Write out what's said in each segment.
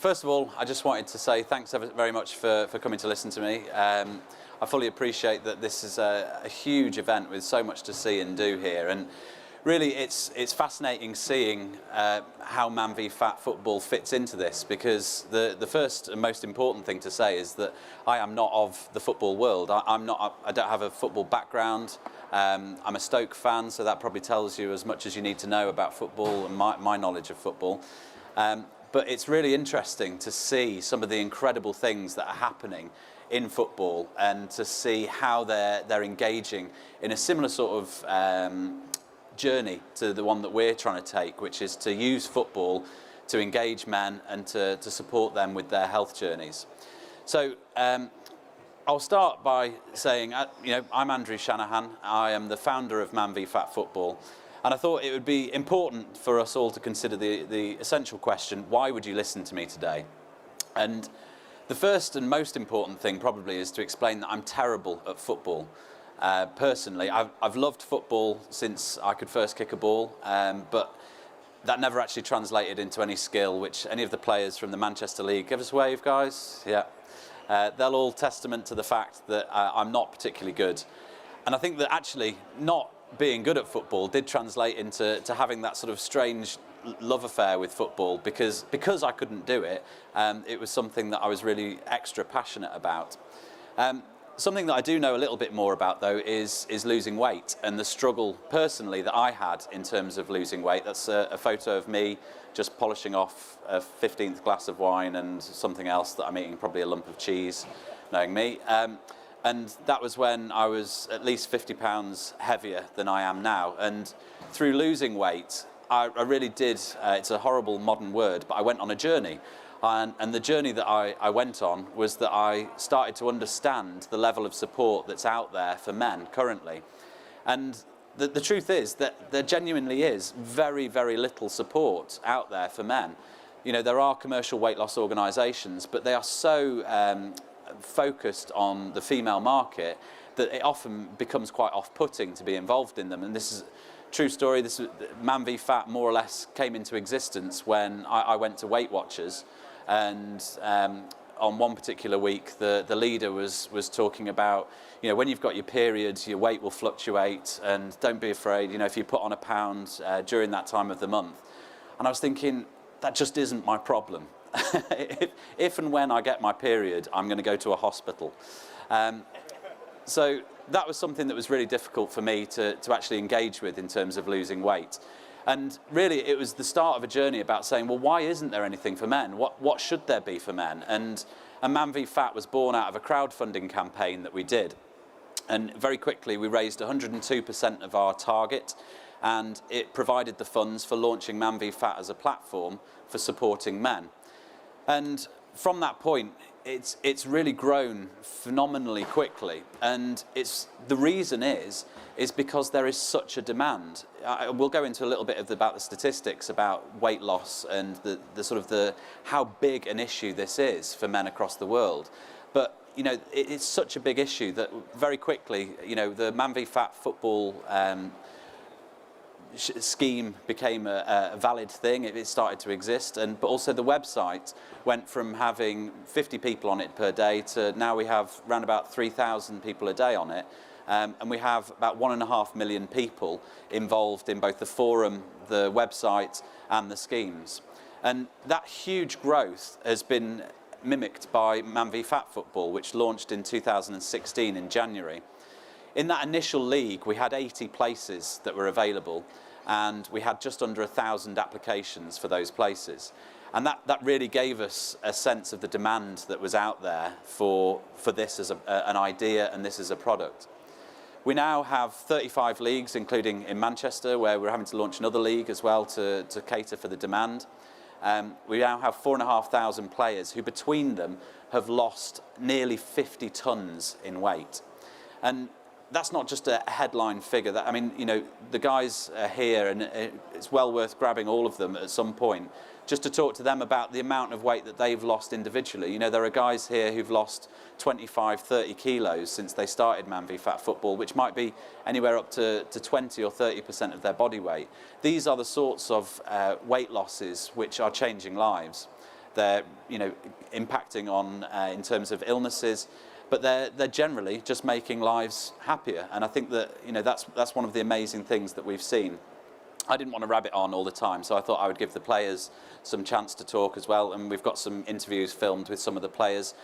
First of all, I just wanted to say thanks very much for coming to listen to me. I fully appreciate that this is a huge event with so much to see and do here, and really it's fascinating seeing how Man v Fat football fits into this, because the first and most important thing to say is that I am not of the football world. I don't have a football background. I'm a Stoke fan, so that probably tells you as much as you need to know about football and my knowledge of football. But it's really interesting to see some of the incredible things that are happening in football, and to see how they're engaging in a similar sort of journey to the one that we're trying to take, which is to use football to engage men and to support them with their health journeys. So I'll start by saying, I'm Andrew Shanahan. I am the founder of Man v Fat Football. And I thought it would be important for us all to consider the essential question: why would you listen to me today? And the first and most important thing probably is to explain that I'm terrible at football. Personally, I've loved football since I could first kick a ball, but that never actually translated into any skill, which any of the players from the Manchester League, give us a wave, guys, yeah. They'll all testament to the fact that I'm not particularly good. And I think that actually not being good at football did translate into having that sort of strange love affair with football, because I couldn't do it. It was something that I was really extra passionate about. Something that I do know a little bit more about, though, is losing weight, and the struggle personally that I had in terms of losing weight. That's a photo of me just polishing off a 15th glass of wine and something else that I'm eating, probably a lump of cheese, knowing me. And that was when I was at least 50 pounds heavier than I am now. And through losing weight, I really did, it's a horrible modern word, but I went on a journey. And the journey that I went on was that I started to understand the level of support that's out there for men currently. And the truth is that there genuinely is very, very little support out there for men. You know, there are commercial weight loss organisations, but they are so focused on the female market that it often becomes quite off-putting to be involved in them. And this is a true story. This Man v Fat more or less came into existence when I went to Weight Watchers, and on one particular week the leader was talking about, when you've got your periods, your weight will fluctuate, and don't be afraid, if you put on a pound during that time of the month. And I was thinking, that just isn't my problem. If and when I get my period, I'm going to go to a hospital. So that was something that was really difficult for me to actually engage with in terms of losing weight. And really, it was the start of a journey about saying, well, why isn't there anything for men? What should there be for men? And Man v Fat was born out of a crowdfunding campaign that we did. And very quickly, we raised 102% of our target, and it provided the funds for launching Man v Fat as a platform for supporting men. And from that point, it's really grown phenomenally quickly, and the reason is because there is such a demand. We'll go into a little bit about the statistics about weight loss and how big an issue this is for men across the world. But it's such a big issue that very quickly, the Man v Fat football scheme became a valid thing. It started to exist, but also the website went from having 50 people on it per day to now we have around about 3,000 people a day on it, and we have about 1.5 million people involved in both the forum, the website, and the schemes. And that huge growth has been mimicked by Man v Fat Football, which launched in 2016 in January. In that initial league, we had 80 places that were available, and we had just under 1,000 applications for those places. And that really gave us a sense of the demand that was out there for this as an idea and this as a product. We now have 35 leagues, including in Manchester, where we're having to launch another league as well to cater for the demand. We now have 4,500 players who between them have lost nearly 50 tons in weight. And that's not just a headline figure. The guys are here, and it's well worth grabbing all of them at some point just to talk to them about the amount of weight that they've lost individually. There are guys here who've lost 25, 30 kilos since they started Man v Fat Football, which might be anywhere up to 20 or 30% of their body weight. These are the sorts of weight losses which are changing lives. they're impacting on in terms of illnesses, but they're generally just making lives happier. And I think that that's one of the amazing things that we've seen. I didn't want to rabbit on all the time, so I thought I would give the players some chance to talk as well. And we've got some interviews filmed with some of the players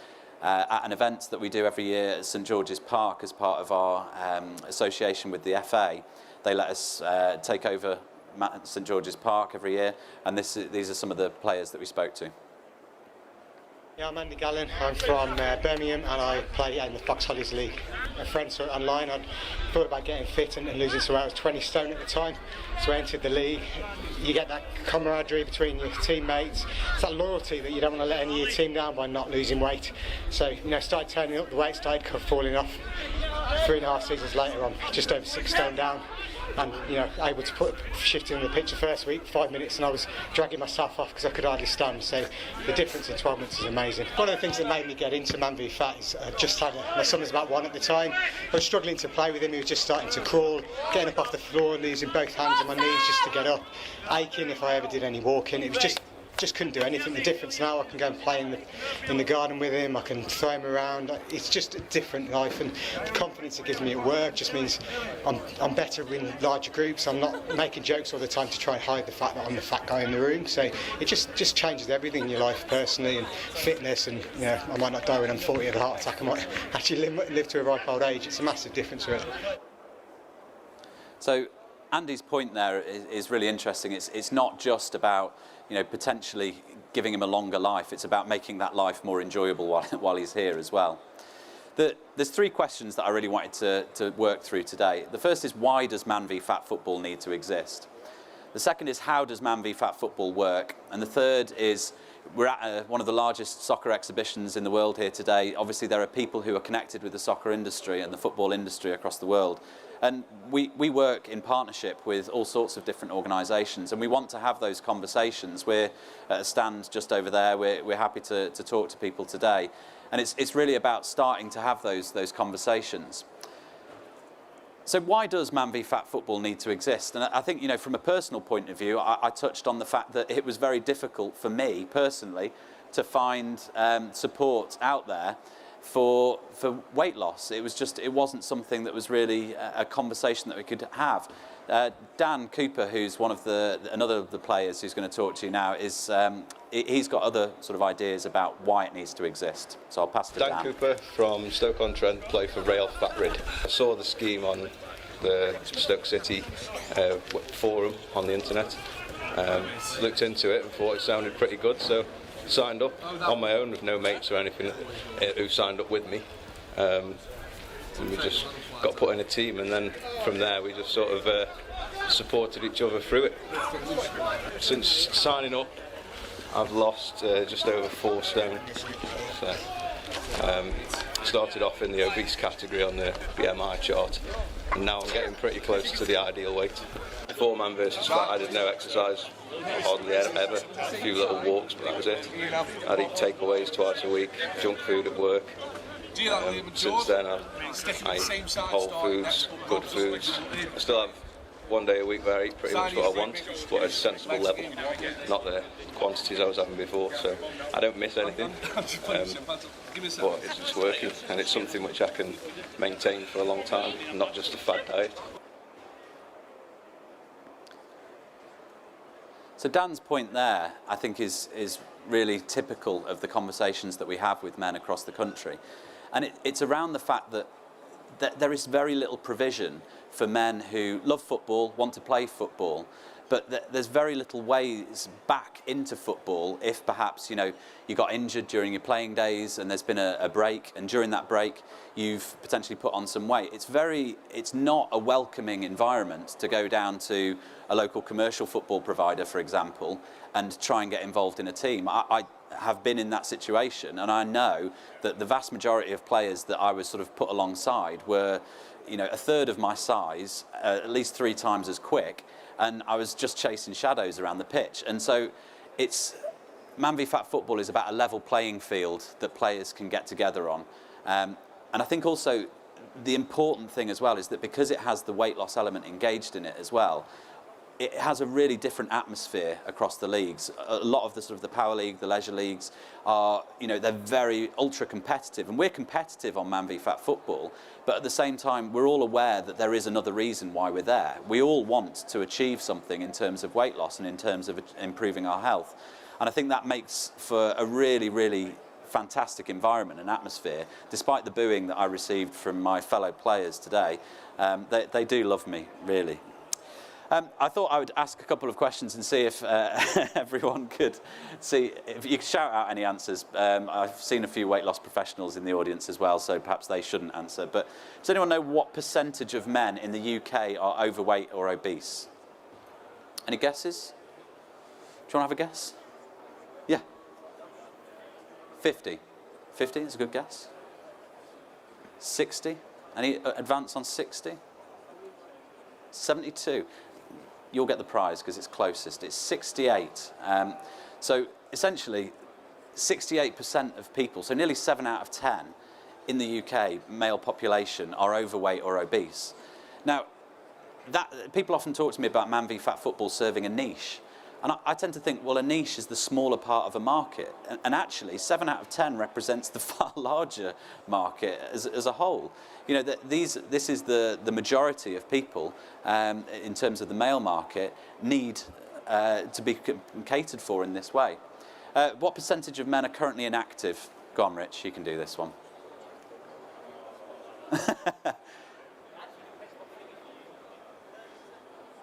at an event that we do every year at St George's Park as part of our association with the FA. They let us take over St George's Park every year, and these are some of the players that we spoke to. Yeah, I'm Andy Gallen. I'm from Birmingham, and I play in the Fox Hollies League. A friend saw it online. I thought about getting fit and losing, so I was 20 stone at the time. So I entered the league. You get that camaraderie between your teammates. It's that loyalty that you don't want to let any of your team down by not losing weight. So started turning up the weight, started falling off. 3.5 seasons later, I'm just over 6 stone down. And able to put shifting in the pitch the first week, 5 minutes, and I was dragging myself off because I could hardly stand. So the difference in 12 months is amazing. One of the things that made me get into Man v Fat is I just had my son was about 1 at the time. I was struggling to play with him. He was just starting to crawl, getting up off the floor and using both hands on my knees just to get up, aching if I ever did any walking. It was just couldn't do anything. The difference now, I can go and play in the garden with him, I can throw him around. It's just a different life, and the confidence it gives me at work just means I'm better in larger groups. I'm not making jokes all the time to try and hide the fact that I'm the fat guy in the room. So it just changes everything in your life personally, and fitness, and I might not die when I'm 40 of a heart attack. I might actually live to a ripe old age. It's a massive difference really. So Andy's point there is really interesting. It's not just about potentially giving him a longer life. It's about making that life more enjoyable while he's here as well. There's 3 questions that I really wanted to work through today. The first is, why does Man v Fat football need to exist? The second is, how does Man v Fat football work? And the third is, we're at one of the largest soccer exhibitions in the world here today. Obviously, there are people who are connected with the soccer industry and the football industry across the world. And we work in partnership with all sorts of different organisations, and we want to have those conversations. We're at a stand just over there. We're happy to talk to people today. And it's really about starting to have those conversations. So why does Man v Fat football need to exist? And I think, from a personal point of view, I touched on the fact that it was very difficult for me personally to find support out there for weight loss. It wasn't something that was really a conversation that we could have. Dan Cooper, who's another of the players who's going to talk to you now, he's got other sort of ideas about why it needs to exist. So I'll pass to Dan. Dan Cooper from Stoke-on-Trent, play for Rail Fatrid. I saw the scheme on the Stoke City forum on the internet, looked into it and thought it sounded pretty good, so signed up on my own with no mates or anything who signed up with me. And we just got put in a team, and then from there we just sort of supported each other through it. Since signing up, I've lost just over 4 stone. So, started off in the obese category on the BMI chart, and now I'm getting pretty close to the ideal weight. Before Man vs Fat, I did no exercise, hardly ever. A few little walks, but that was it. I'd eat takeaways twice a week, junk food at work. Since then, I eat whole foods, good foods. I still have 1 day a week where I eat pretty much what I want, but at a sensible level, not the quantities I was having before, so I don't miss anything. But it's just working, and it's something which I can maintain for a long time, not just a fad diet. So Dan's point there, I think, is really typical of the conversations that we have with men across the country. And it's around the fact that there is very little provision for men who love football, want to play football, but there's very little ways back into football if perhaps, you got injured during your playing days and there's been a break, and during that break you've potentially put on some weight. It's not a welcoming environment to go down to a local commercial football provider, for example, and try and get involved in a team. I have been in that situation, and I know that the vast majority of players that I was sort of put alongside were, a third of my size, at least 3 times as quick, and I was just chasing shadows around the pitch. And so Man v Fat football is about a level playing field that players can get together on. And I think also the important thing as well is that because it has the weight loss element engaged in it as well, it has a really different atmosphere across the leagues. A lot of the sort of the power league, the leisure leagues are, you know, they're very ultra competitive, and we're competitive on Man v Fat Football, but at the same time we're all aware that there is another reason why we're there. We all want to achieve something in terms of weight loss and in terms of improving our health, and I think that makes for a really, really fantastic environment and atmosphere. Despite the booing that I received from my fellow players today, they do love me, really. I thought I would ask a couple of questions and see if everyone could see, if you could shout out any answers. I've seen a few weight loss professionals in the audience as well, so perhaps they shouldn't answer. But does anyone know what percentage of men in the UK are overweight or obese? Any guesses? Do you want to have a guess? Yeah. 50. 50 is a good guess. 60? Any advance on 60? 72. You'll get the prize because it's closest. It's 68. So essentially, 68% of people, so nearly 7 out of 10 in the UK male population are overweight or obese. Now, people often talk to me about Man v Fat Football serving a niche. And I tend to think, well, a niche is the smaller part of a market. And actually, 7 out of 10 represents the far larger market as a whole. You know, this is the majority of people, in terms of the male market, need to be catered for in this way. What percentage of men are currently inactive? Go on, Rich, you can do this one.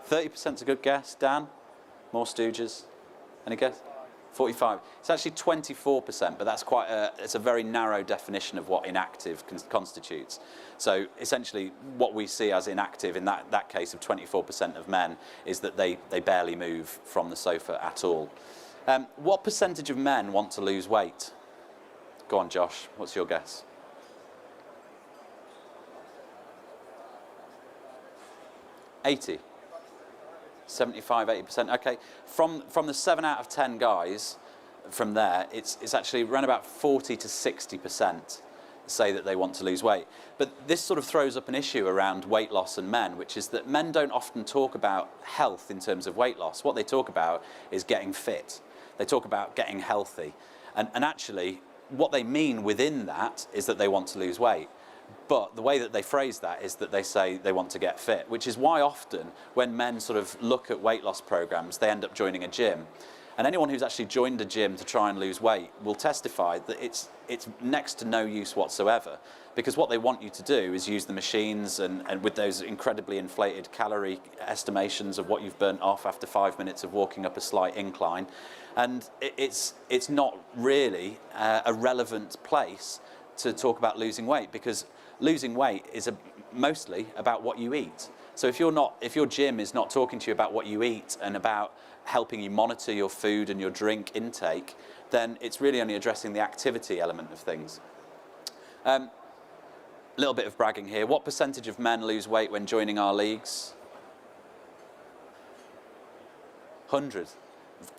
30%'s a good guess. Dan? More Stooges? Any guess? 45. It's actually 24%, but that's it's a very narrow definition of what inactive constitutes. So essentially, what we see as inactive in that case of 24% of men is that they barely move from the sofa at all. What percentage of men want to lose weight? Go on, Josh. What's your guess? 80. 75, 80%. Okay, from the 7 out of 10 guys, from there, it's actually around about 40 to 60% say that they want to lose weight. But this sort of throws up an issue around weight loss and men, which is that men don't often talk about health in terms of weight loss. What they talk about is getting fit. They talk about getting healthy. And actually, what they mean within that is that they want to lose weight. But the way that they phrase that is that they say they want to get fit, which is why often when men sort of look at weight loss programs, they end up joining a gym. And anyone who's actually joined a gym to try and lose weight will testify that it's next to no use whatsoever, because what they want you to do is use the machines and with those incredibly inflated calorie estimations of what you've burnt off after 5 minutes of walking up a slight incline. And it's not really a relevant place to talk about losing weight, because losing weight is mostly about what you eat. So if your gym is not talking to you about what you eat and about helping you monitor your food and your drink intake, then it's really only addressing the activity element of things. Little bit of bragging here. What percentage of men lose weight when joining our leagues? 100.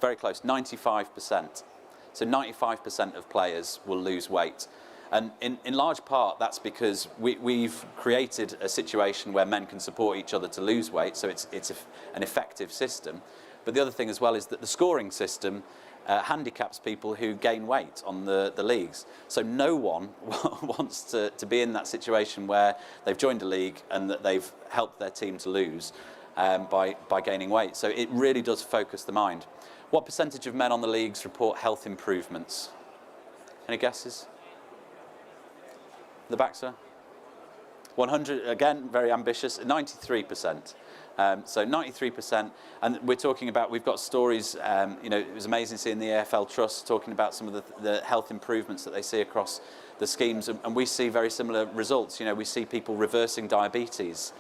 Very close. 95%. So 95% of players will lose weight. And in large part, that's because we've created a situation where men can support each other to lose weight, so it's an effective system. But the other thing as well is that the scoring system handicaps people who gain weight on the leagues. So no one wants to be in that situation where they've joined a league and that they've helped their team to lose by gaining weight. So it really does focus the mind. What percentage of men on the leagues report health improvements? Any guesses? The back, sir? 100, again, very ambitious, 93%. So 93%, and we're talking about, we've got stories, you know, it was amazing seeing the AFL Trust talking about some of the health improvements that they see across the schemes, and we see very similar results. You know, we see people reversing diabetes,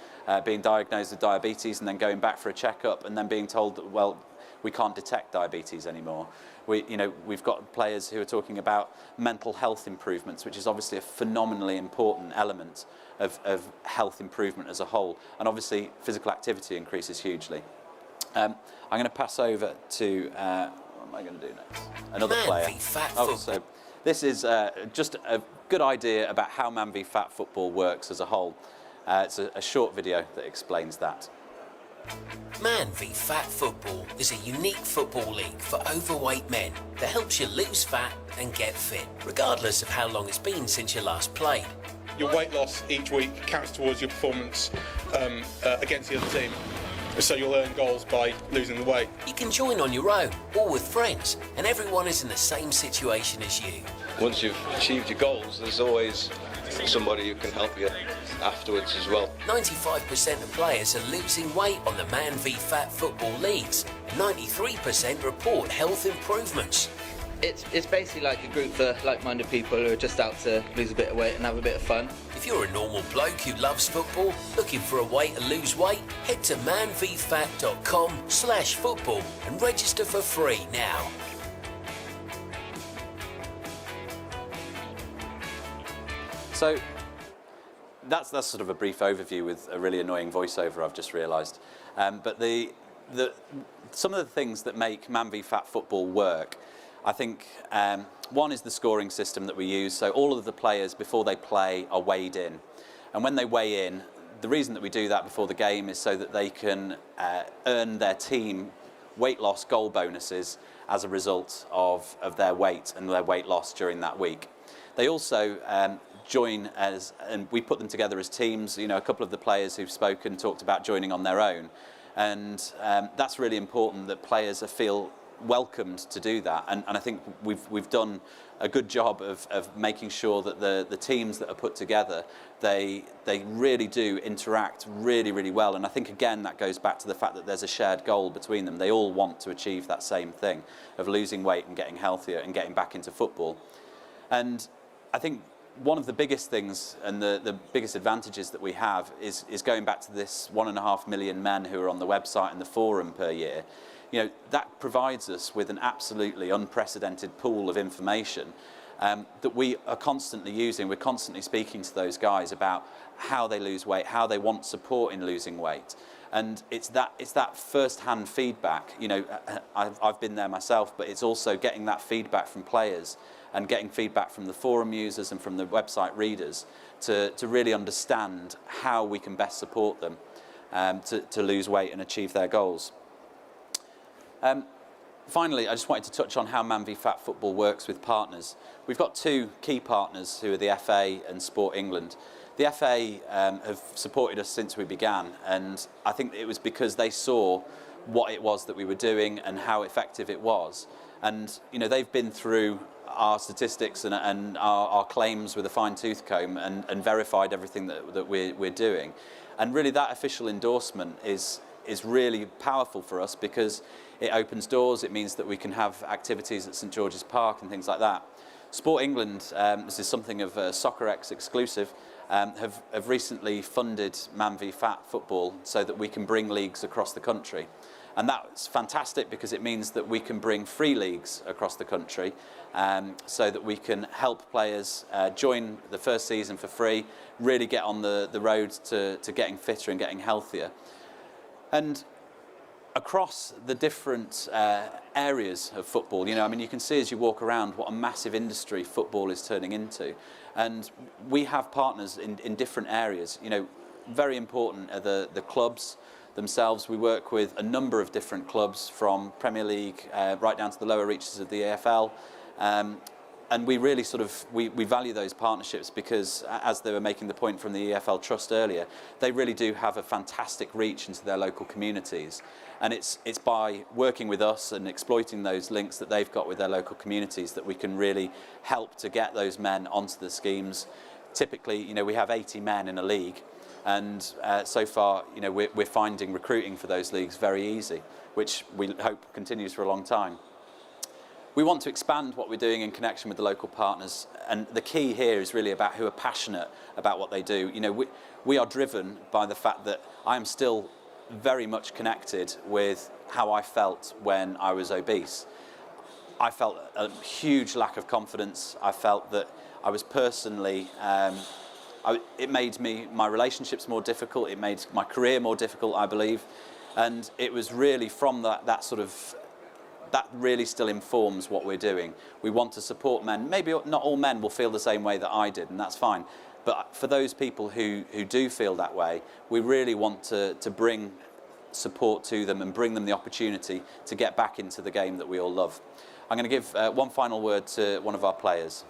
being diagnosed with diabetes and then going back for a checkup and then being told that, well, we can't detect diabetes anymore. We've got players who are talking about mental health improvements, which is obviously a phenomenally important element of health improvement as a whole. And obviously, physical activity increases hugely. I'm going to pass over to, what am I going to do next? Another player. So this is just a good idea about how Man v Fat Football works as a whole. It's a short video that explains that. Man v Fat Football is a unique football league for overweight men that helps you lose fat and get fit, regardless of how long it's been since you last played. Your weight loss each week counts towards your performance against the other team. So you'll earn goals by losing the weight. You can join on your own or with friends, and everyone is in the same situation as you. Once you've achieved your goals, there's always somebody who can help you afterwards as well. 95% of players are losing weight on the Man v Fat Football leagues, and 93% report health improvements. It's basically like a group for like-minded people who are just out to lose a bit of weight and have a bit of fun. If you're a normal bloke who loves football, looking for a way to lose weight, head to manvfat.com/football and register for free now. So that's sort of a brief overview with a really annoying voiceover, I've just realised. But some of the things that make Man v Fat Football work, I think one is the scoring system that we use. So all of the players, before they play, are weighed in. And when they weigh in, the reason that we do that before the game is so that they can earn their team weight loss goal bonuses as a result of their weight and their weight loss during that week. They also join and we put them together as teams. You know, a couple of the players who've spoken talked about joining on their own. And that's really important, that players feel welcomed to do that, and I think we've done a good job of making sure that the teams that are put together, they really do interact really well, and I think again that goes back to the fact that there's a shared goal between them. They all want to achieve that same thing of losing weight and getting healthier and getting back into football. And I think one of the biggest things and the biggest advantages that we have is going back to this 1.5 million men who are on the website and the forum per year. You know, that provides us with an absolutely unprecedented pool of information that we are constantly using. We're constantly speaking to those guys about how they lose weight, how they want support in losing weight. And it's that first-hand feedback. You know, I've been there myself, but it's also getting that feedback from players and getting feedback from the forum users and from the website readers to really understand how we can best support them to lose weight and achieve their goals. Finally, I just wanted to touch on how Man v Fat Football works with partners. We've got two key partners who are the FA and Sport England. The FA have supported us since we began, and I think it was because they saw what it was that we were doing and how effective it was. And you know, they've been through our statistics and our claims with a fine-tooth comb and verified everything that we're doing. And really that official endorsement is really powerful for us because it opens doors. It means that we can have activities at St George's Park and things like that. Sport England, this is something of a SoccerX exclusive, have recently funded Man v Fat Football so that we can bring leagues across the country. And that's fantastic because it means that we can bring free leagues across the country so that we can help players join the first season for free, really get on the road to getting fitter and getting healthier. And across the different areas of football, you know, I mean, you can see as you walk around what a massive industry football is turning into. And we have partners in different areas. You know, very important are the clubs themselves. We work with a number of different clubs from Premier League right down to the lower reaches of the AFL. And we really we value those partnerships because, as they were making the point from the EFL Trust earlier, they really do have a fantastic reach into their local communities. And it's by working with us and exploiting those links that they've got with their local communities that we can really help to get those men onto the schemes. Typically, you know, we have 80 men in a league, and so far, you know, we're finding recruiting for those leagues very easy, which we hope continues for a long time. We want to expand what we're doing in connection with the local partners, and the key here is really about who are passionate about what they do. You know, we are driven by the fact that I am still very much connected with how I felt when I was obese. I felt a huge lack of confidence. I felt that I was personally, it made my relationships more difficult, it made my career more difficult, I believe, and it was really from that really still informs what we're doing. We want to support men. Maybe not all men will feel the same way that I did, and that's fine. But for those people who do feel that way, we really want to bring support to them and bring them the opportunity to get back into the game that we all love. I'm going to give one final word to one of our players.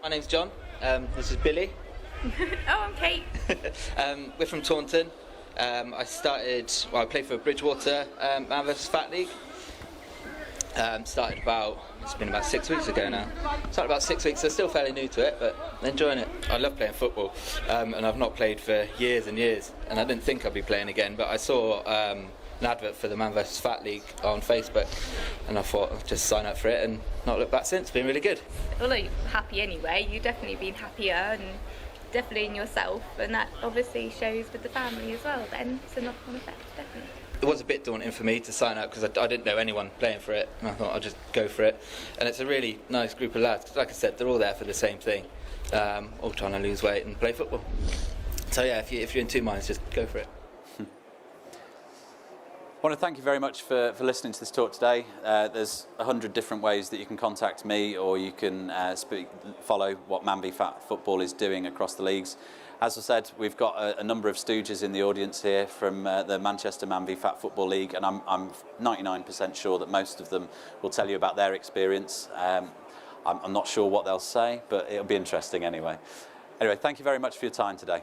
My name's John. This is Billy. Oh, I'm Kate. We're from Taunton. I played for Bridgewater Man vs Fat League. It's been about 6 weeks ago now. Started about 6 weeks, so still fairly new to it, but enjoying it. I love playing football, and I've not played for years and years, and I didn't think I'd be playing again, but I saw an advert for the Man vs Fat League on Facebook, and I thought I'd just sign up for it and not look back since. It's been really good. Although you're happy anyway, you've definitely been happier and definitely in yourself, and that obviously shows with the family as well then. It's a knock-on effect, definitely. It was a bit daunting for me to sign up because I didn't know anyone playing for it, and I thought I'd just go for it. And it's a really nice group of lads, 'cause like I said, they're all there for the same thing, all trying to lose weight and play football. So yeah, if you're in two minds, just go for it. I want to thank you very much for listening to this talk today. There's 100 different ways that you can contact me, or you can follow what Man v Fat Football is doing across the leagues. As I said, we've got a number of stooges in the audience here from the Manchester Man v Fat Football League, and I'm 99% sure that most of them will tell you about their experience. I'm not sure what they'll say, but it'll be interesting anyway. Anyway, thank you very much for your time today.